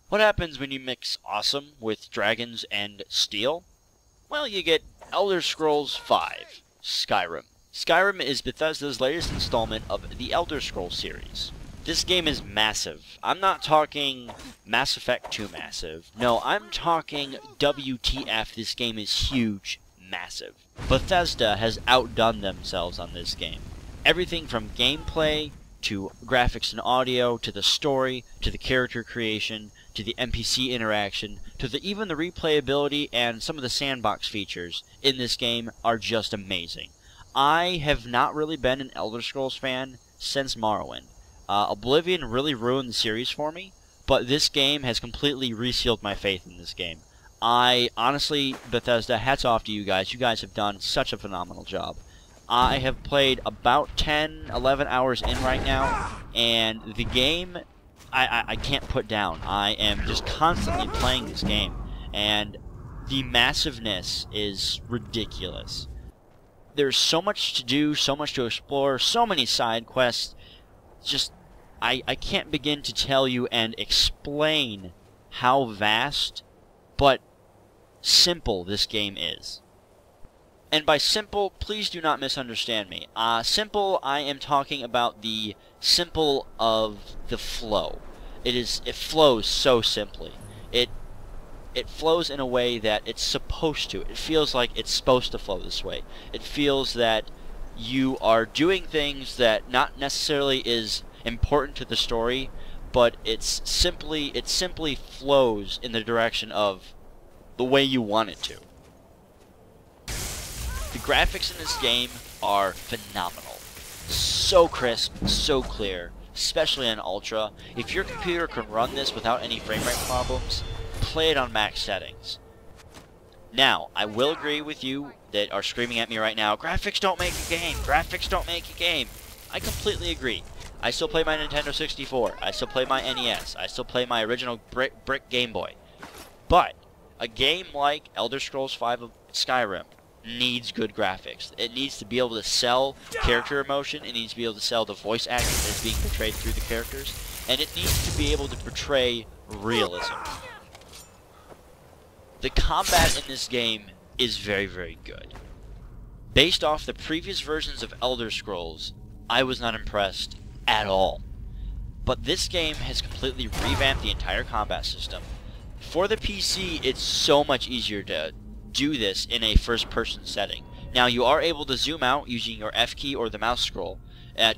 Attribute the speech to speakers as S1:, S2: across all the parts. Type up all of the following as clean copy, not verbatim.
S1: What happens when you mix awesome with dragons and steel? Well, you get Elder Scrolls V, Skyrim. Skyrim is Bethesda's latest installment of the Elder Scrolls series. This game is massive. I'm not talking Mass Effect 2 massive. No, I'm talking WTF, this game is huge, massive. Bethesda has outdone themselves on this game. Everything from gameplay, to graphics and audio, to the story, to the character creation, to the NPC interaction, to even the replayability and some of the sandbox features in this game are just amazing. I have not really been an Elder Scrolls fan since Morrowind. Oblivion really ruined the series for me, but this game has completely resealed my faith in this game. Honestly, Bethesda, hats off to you guys. You guys have done such a phenomenal job. I have played about 10, 11 hours in right now, and the game I can't put down. I am just constantly playing this game, and the massiveness is ridiculous. There's so much to do, so much to explore, so many side quests. Just, I can't begin to tell you and explain how vast, but simple this game is. And by simple, please do not misunderstand me. Simple, I am talking about the simple of the flow. It flows so simply. It flows in a way that it's supposed to. It feels like it's supposed to flow this way. It feels that you are doing things that not necessarily is important to the story, but it simply flows in the direction of the way you want it to. The graphics in this game are phenomenal. So crisp, so clear, especially on Ultra. If your computer can run this without any frame rate problems, play it on max settings. Now, I will agree with you that are screaming at me right now, graphics don't make a game, graphics don't make a game. I completely agree. I still play my Nintendo 64, I still play my NES, I still play my original brick Game Boy. But, a game like Elder Scrolls V of Skyrim needs good graphics. It needs to be able to sell character emotion, it needs to be able to sell the voice acting that is being portrayed through the characters, and it needs to be able to portray realism. The combat in this game is very, very good. Based off the previous versions of Elder Scrolls, I was not impressed at all. But this game has completely revamped the entire combat system. For the PC, it's so much easier to do this in a first-person setting. Now, you are able to zoom out using your F key or the mouse scroll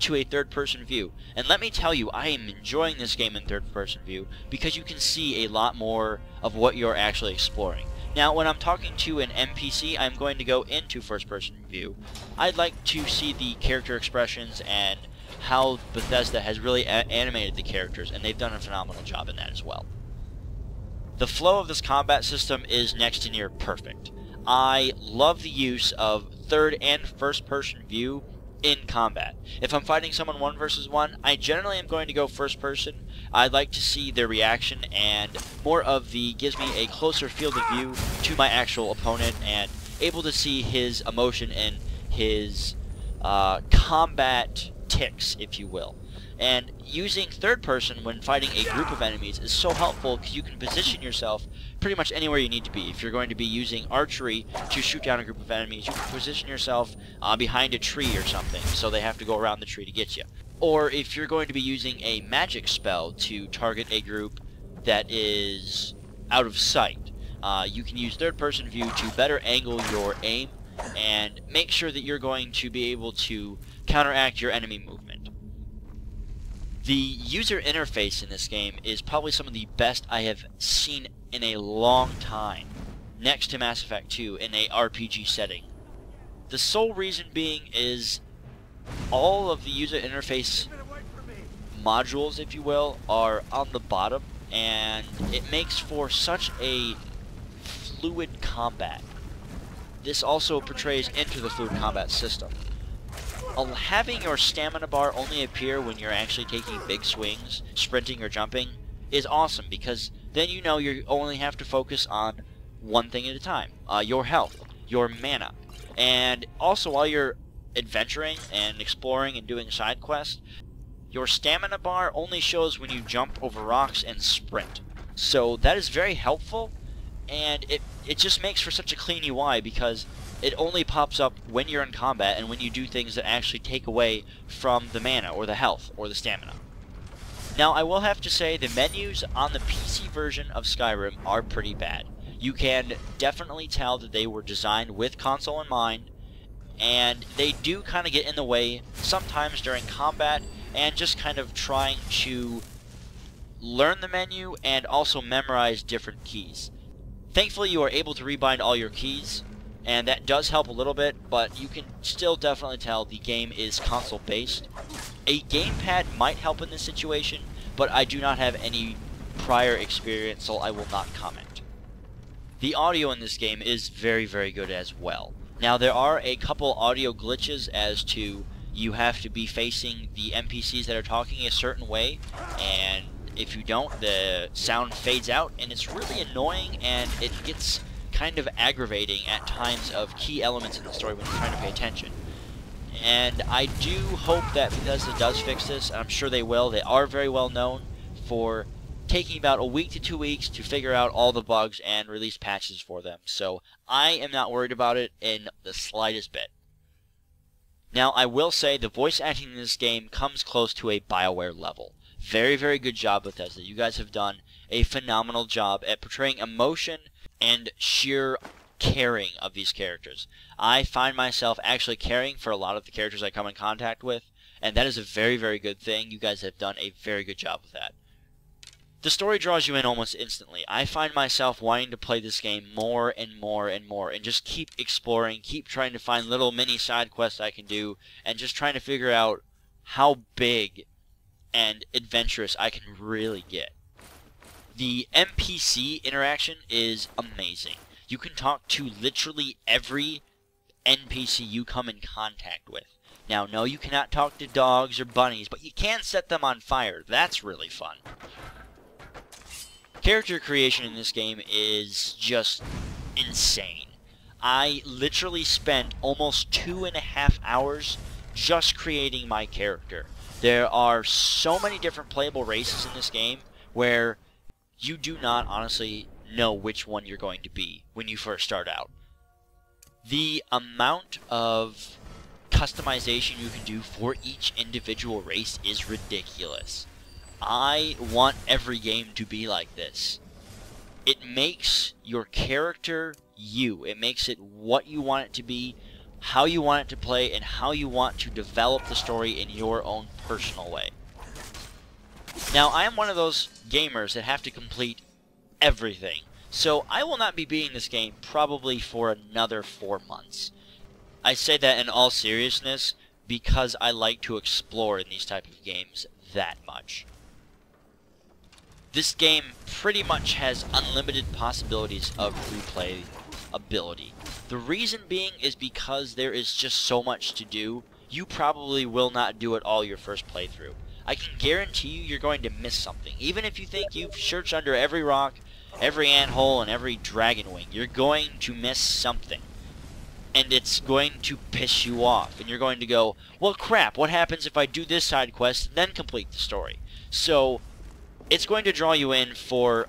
S1: to a third-person view. And let me tell you, I am enjoying this game in third-person view because you can see a lot more of what you're actually exploring. Now, when I'm talking to an NPC, I'm going to go into first-person view. I'd like to see the character expressions and how Bethesda has really animated the characters, and they've done a phenomenal job in that as well. The flow of this combat system is next to near perfect. I love the use of third and first person view in combat. If I'm fighting someone 1 versus 1, I generally am going to go first person. I'd like to see their reaction, and more of the gives me a closer field of view to my actual opponent and able to see his emotion and his combat ticks, if you will. And using third person when fighting a group of enemies is so helpful because you can position yourself pretty much anywhere you need to be. If you're going to be using archery to shoot down a group of enemies, you can position yourself behind a tree or something, so they have to go around the tree to get you. Or if you're going to be using a magic spell to target a group that is out of sight, you can use third person view to better angle your aim and make sure that you're going to be able to counteract your enemy movement. The user interface in this game is probably some of the best I have seen in a long time, next to Mass Effect 2 in a RPG setting. The sole reason being is all of the user interface modules, if you will, are on the bottom, and it makes for such a fluid combat. This also portrays into the fluid combat system. Having your stamina bar only appear when you're actually taking big swings, sprinting or jumping, is awesome, because then you know you only have to focus on one thing at a time. Your health, your mana. And also while you're adventuring and exploring and doing side quests, your stamina bar only shows when you jump over rocks and sprint. So that is very helpful, and it just makes for such a clean UI because it only pops up when you're in combat and when you do things that actually take away from the mana or the health or the stamina. Now, I will have to say the menus on the PC version of Skyrim are pretty bad. You can definitely tell that they were designed with console in mind, and they do kind of get in the way sometimes during combat and just kind of trying to learn the menu and also memorize different keys. Thankfully, you are able to rebind all your keys, and that does help a little bit, but you can still definitely tell the game is console-based. A gamepad might help in this situation, but I do not have any prior experience, so I will not comment. The audio in this game is very, very good as well. Now, there are a couple audio glitches as to you have to be facing the NPCs that are talking a certain way, and if you don't, the sound fades out, and it's really annoying, and it gets kind of aggravating at times of key elements in the story when you're trying to pay attention. And I do hope that Bethesda does fix this, and I'm sure they will. They are very well known for taking about a week to 2 weeks to figure out all the bugs and release patches for them. So I am not worried about it in the slightest bit. Now, I will say the voice acting in this game comes close to a Bioware level. Very, very good job, Bethesda. You guys have done a phenomenal job at portraying emotion and sheer caring of these characters. I find myself actually caring for a lot of the characters I come in contact with, and that is a very, very good thing. You guys have done a very good job with that. The story draws you in almost instantly. I find myself wanting to play this game more and more and more, and just keep exploring, keep trying to find little mini side quests I can do, and just trying to figure out how big and adventurous I can really get. The NPC interaction is amazing. You can talk to literally every NPC you come in contact with. Now, no, you cannot talk to dogs or bunnies, but you can set them on fire. That's really fun. Character creation in this game is just insane. I literally spent almost 2.5 hours just creating my character. There are so many different playable races in this game where you do not honestly know which one you're going to be when you first start out. The amount of customization you can do for each individual race is ridiculous. I want every game to be like this. It makes your character you. It makes it what you want it to be, how you want it to play, and how you want to develop the story in your own personal way. Now, I am one of those gamers that have to complete everything, so I will not be beating this game probably for another 4 months. I say that in all seriousness because I like to explore in these type of games that much. This game pretty much has unlimited possibilities of replay ability. The reason being is because there is just so much to do, you probably will not do it all your first playthrough. I can guarantee you you're going to miss something. Even if you think you've searched under every rock, every anthole, and every dragon wing, you're going to miss something. And it's going to piss you off. And you're going to go, well crap, what happens if I do this side quest and then complete the story? So it's going to draw you in for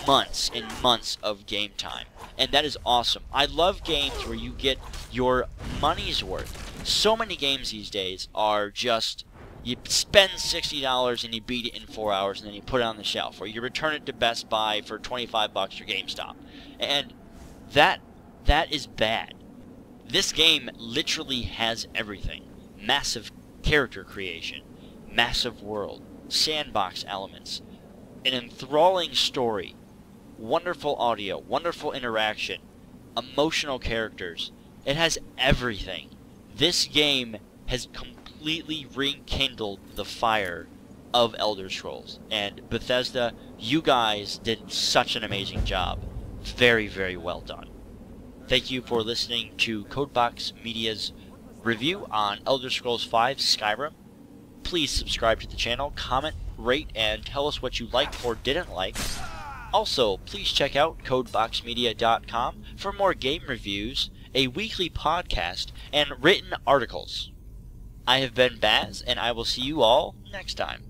S1: months and months of game time. And that is awesome. I love games where you get your money's worth. So many games these days are just, you spend $60 and you beat it in 4 hours and then you put it on the shelf. Or you return it to Best Buy for $25 or GameStop. And that is bad. This game literally has everything. Massive character creation, massive world, sandbox elements, an enthralling story, wonderful audio, wonderful interaction, emotional characters. It has everything. This game has completely rekindled the fire of Elder Scrolls. And Bethesda, you guys did such an amazing job. Very, very well done. Thank you for listening to Codebox Media's review on Elder Scrolls V Skyrim. Please subscribe to the channel, comment, rate, and tell us what you liked or didn't like. Also, please check out CodeBoxMedia.com for more game reviews, a weekly podcast, and written articles. I have been Baz, and I will see you all next time.